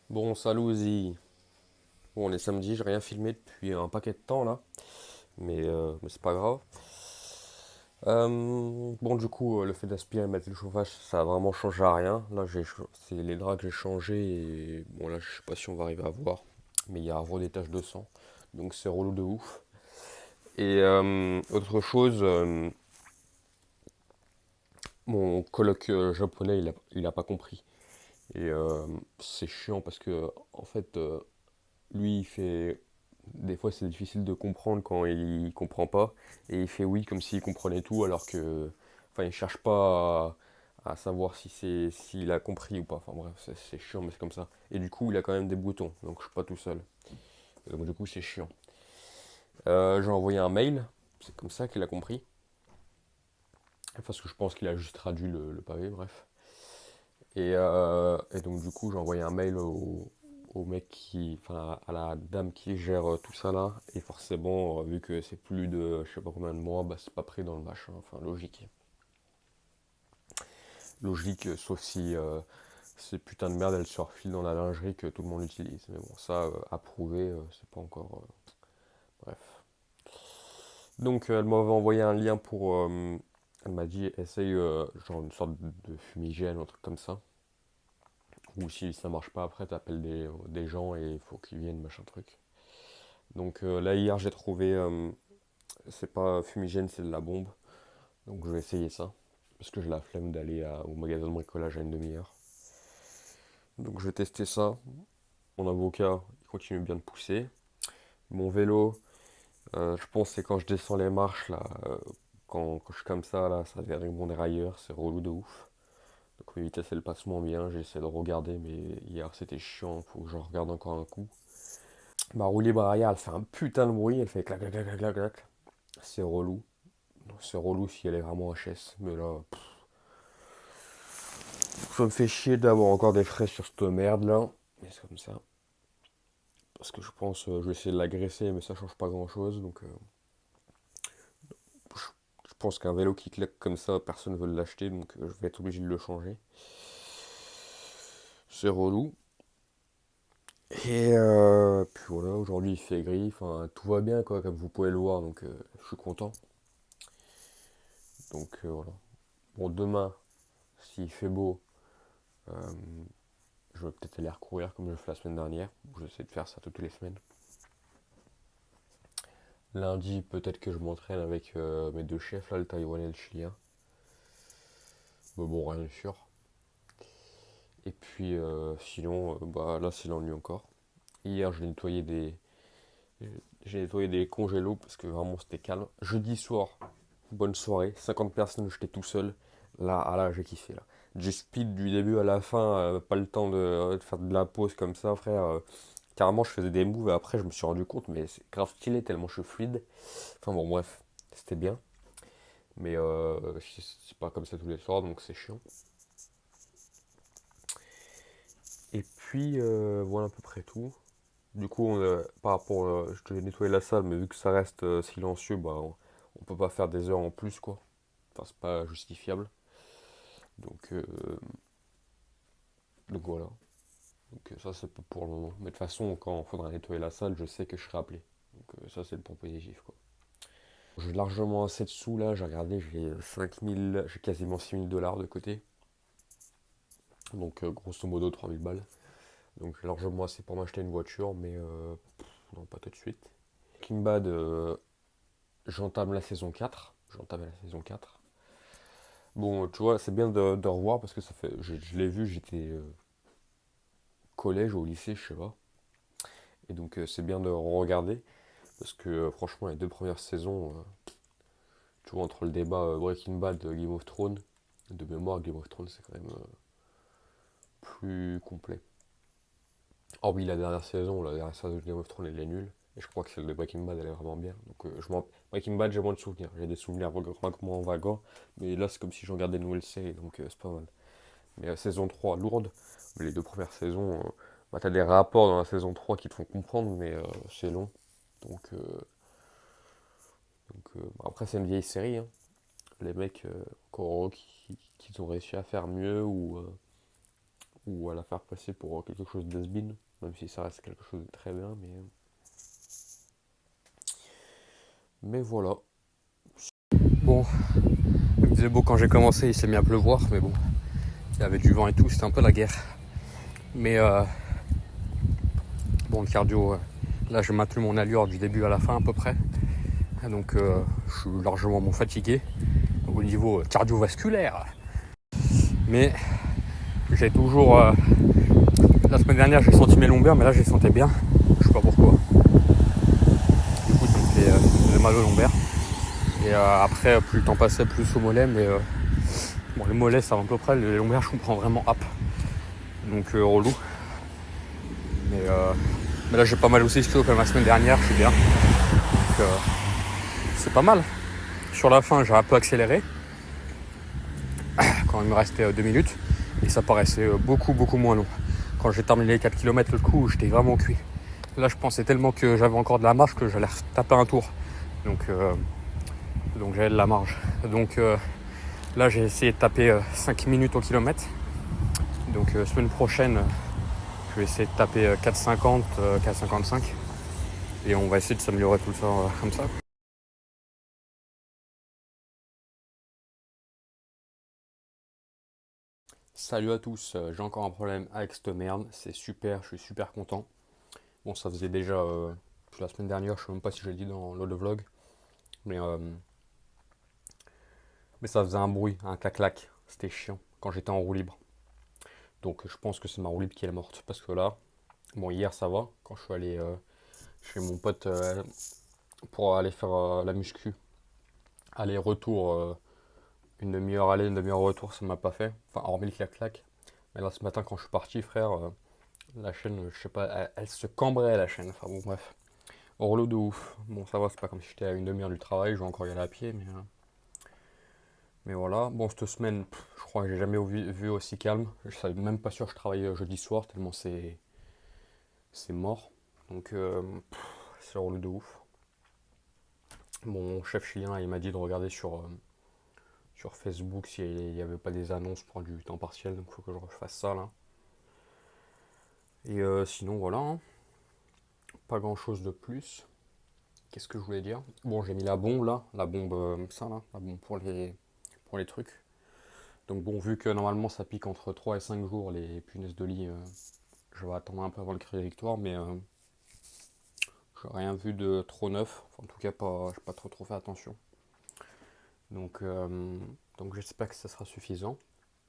Bon, salut Zi. Bon, on est samedi, j'ai rien filmé depuis un paquet de temps là, mais c'est pas grave. Bon, du coup, le fait d'aspirer et mettre le chauffage, ça a vraiment changé à rien. Là, c'est les draps que j'ai changés et bon, là, je sais pas si on va arriver à voir, mais il y a un des taches de sang, donc c'est relou de ouf. Et autre chose, mon coloc japonais, il a pas compris. Et c'est chiant parce que, en fait, lui, il fait. Des fois, c'est difficile de comprendre quand il comprend pas. Et il fait oui comme s'il comprenait tout, alors que. Enfin, il cherche pas à savoir si s'il a compris ou pas. Enfin bref, c'est chiant, mais c'est comme ça. Et du coup, il a quand même des boutons, donc je suis pas tout seul. Et donc du coup, c'est chiant. J'ai envoyé un mail, c'est comme ça qu'il a compris. Parce que je pense qu'il a juste traduit le pavé, bref. Et donc du coup, j'ai envoyé un mail au mec qui, enfin à la dame qui gère tout ça là. Et forcément, vu que c'est plus de je sais pas combien de mois, bah c'est pas pris dans le machin. Enfin logique. Logique, sauf si ces putains de merde elles se refilent dans la lingerie que tout le monde utilise. Mais bon, ça, approuvé, c'est pas encore. Bref. Donc elle m'avait envoyé un lien pour. Elle m'a dit essaye genre une sorte de fumigène, un truc comme ça. Ou si ça marche pas après, t'appelles des gens et il faut qu'ils viennent, machin truc. Donc là, hier, j'ai trouvé. C'est pas fumigène, c'est de la bombe. Donc je vais essayer ça. Parce que j'ai la flemme d'aller au magasin de bricolage à une demi-heure. Donc je vais tester ça. Mon avocat, il continue bien de pousser. Mon vélo, je pense que c'est quand je descends les marches, là. Quand je suis comme ça, là, ça devient mon dérailleur. C'est relou de ouf. Donc mes vitesses, elles passent moins bien. J'essaie de regarder, mais hier, c'était chiant. Faut que je regarde encore un coup. Ma roue libre arrière, elle fait un putain de bruit, elle fait clac clac clac clac clac clac. C'est relou. C'est relou si elle est vraiment HS. Mais là, ça me fait chier d'avoir encore des frais sur cette merde là. Mais c'est comme ça. Parce que je pense, je vais essayer de l'agresser, mais ça change pas grand chose. Donc je, je pense qu'un vélo qui claque comme ça, personne ne veut l'acheter. Donc je vais être obligé de le changer. C'est relou. Et puis voilà, aujourd'hui il fait gris. Enfin, tout va bien quoi, comme vous pouvez le voir. Donc je suis content. Donc voilà. Bon, demain, s'il fait beau, euh, je vais peut-être aller recourir comme je fais la semaine dernière. J'essaie de faire ça toutes les semaines. Lundi, peut-être que je m'entraîne avec mes deux chefs, là, le taïwanais et le chilien. Mais bon, rien de sûr. Et puis sinon, bah, là c'est l'ennui encore. Hier, j'ai nettoyé des congélos parce que vraiment c'était calme. Jeudi soir, bonne soirée, 50 personnes, j'étais tout seul. Là, j'ai kiffé là. J'ai speed du début à la fin, pas le temps de faire de la pause comme ça, frère. Carrément, je faisais des moves et après, je me suis rendu compte, mais c'est grave stylé tellement je suis fluide. Enfin bon, bref, c'était bien. Mais c'est pas comme ça tous les soirs, donc c'est chiant. Et puis, voilà à peu près tout. Du coup, par rapport, je devais nettoyer la salle, mais vu que ça reste silencieux, bah, on peut pas faire des heures en plus, quoi. Enfin, c'est pas justifiable. Donc, voilà. Donc ça, c'est pour le moment. Mais de toute façon, quand il faudra nettoyer la salle, je sais que je serai appelé. Donc ça, c'est le point positif, quoi. J'ai largement assez de sous, là. J'ai regardé, j'ai 5000, j'ai quasiment 6000 $ de côté. Donc, grosso modo, 3000 balles. Donc, largement assez pour m'acheter une voiture, mais non, pas tout de suite. Kimbad, j'entame la saison 4. J'entame la saison 4. Bon, tu vois, c'est bien de revoir parce que ça fait. Je l'ai vu, j'étais collège ou au lycée, je sais pas. Et donc, c'est bien de regarder parce que franchement, les deux premières saisons, tu vois, entre le débat Breaking Bad, Game of Thrones, de mémoire, Game of Thrones, c'est quand même plus complet. Hormis la dernière saison de Game of Thrones, elle est nulle. Et je crois que celle de Breaking Bad, elle est vraiment bien. Donc, Breaking Bad, j'ai moins de souvenirs. J'ai des souvenirs vaguement vagants. Mais là, c'est comme si je regardais une nouvelle série, donc c'est pas mal. Mais saison 3 lourde. Les deux premières saisons, bah, t'as des rapports dans la saison 3 qui te font comprendre, mais c'est long. Donc, bah, après, c'est une vieille série, hein. Les mecs, Koro, qui ont réussi à faire mieux ou à la faire passer pour quelque chose d'has-been, même si ça reste quelque chose de très bien, mais voilà. Bon, comme disait Beau, quand j'ai commencé, il s'est mis à pleuvoir, mais bon, il y avait du vent et tout, c'était un peu la guerre. Mais bon, le cardio, là j'ai maintenu mon allure du début à la fin à peu près. Donc je suis largement moins fatigué au niveau cardiovasculaire. Mais j'ai toujours. La semaine dernière j'ai senti mes lombaires, mais là je les sentais bien. Je sais pas pourquoi. Du coup ça me faisait mal aux lombaires. Et après, plus le temps passait, plus au mollet, mais bon, les mollets ça va à peu près, les lombaires je comprends vraiment hop. Donc relou. Mais là j'ai pas mal aussi skill comme la semaine dernière, je suis bien. Donc c'est pas mal. Sur la fin j'ai un peu accéléré quand il me restait 2 minutes et ça paraissait beaucoup moins long. Quand j'ai terminé les 4 km le coup j'étais vraiment cuit. Là je pensais tellement que j'avais encore de la marge que j'allais taper un tour. Donc j'avais de la marge. Donc là j'ai essayé de taper 5 minutes au kilomètre. Donc semaine prochaine je vais essayer de taper 4,50, 4,55 et on va essayer de s'améliorer tout ça comme ça. Salut à tous, j'ai encore un problème avec cette merde, c'est super, je suis super content. Bon, ça faisait déjà la semaine dernière, je sais même pas si je l'ai dit dans le vlog, mais, euh, mais ça faisait un bruit, un clac-clac, c'était chiant quand j'étais en roue libre. Donc je pense que c'est ma roue libre qui est morte, parce que là, bon, hier ça va, quand je suis allé chez mon pote pour aller faire la muscu, aller-retour, une demi-heure aller, une demi-heure retour, ça m'a pas fait, enfin hormis le clac-clac. Mais là ce matin quand je suis parti, frère, la chaîne, je sais pas, elle se cambrait la chaîne, enfin bon bref. Relou de ouf. Bon, ça va, c'est pas comme si j'étais à une demi-heure du travail, je vais encore y aller à pied, mais voilà. Bon, cette semaine, je crois que j'ai jamais vu aussi calme. Je savais même pas sûr que je travaillais jeudi soir, tellement c'est mort. Donc, c'est relou de ouf. Mon chef chilien, il m'a dit de regarder sur Facebook s'il n'y avait pas des annonces pour du temps partiel, donc il faut que je fasse ça là. Et sinon, voilà, hein. Pas grand chose de plus. Qu'est-ce que je voulais dire? Bon, j'ai mis la bombe là, la bombe, ça là, la bombe pour les trucs. Donc bon, vu que normalement ça pique entre 3 et 5 jours les punaises de lit, je vais attendre un peu avant le cri de victoire, mais j'ai rien vu de trop neuf. Enfin, en tout cas, j'ai pas trop fait attention. Donc, donc j'espère que ça sera suffisant.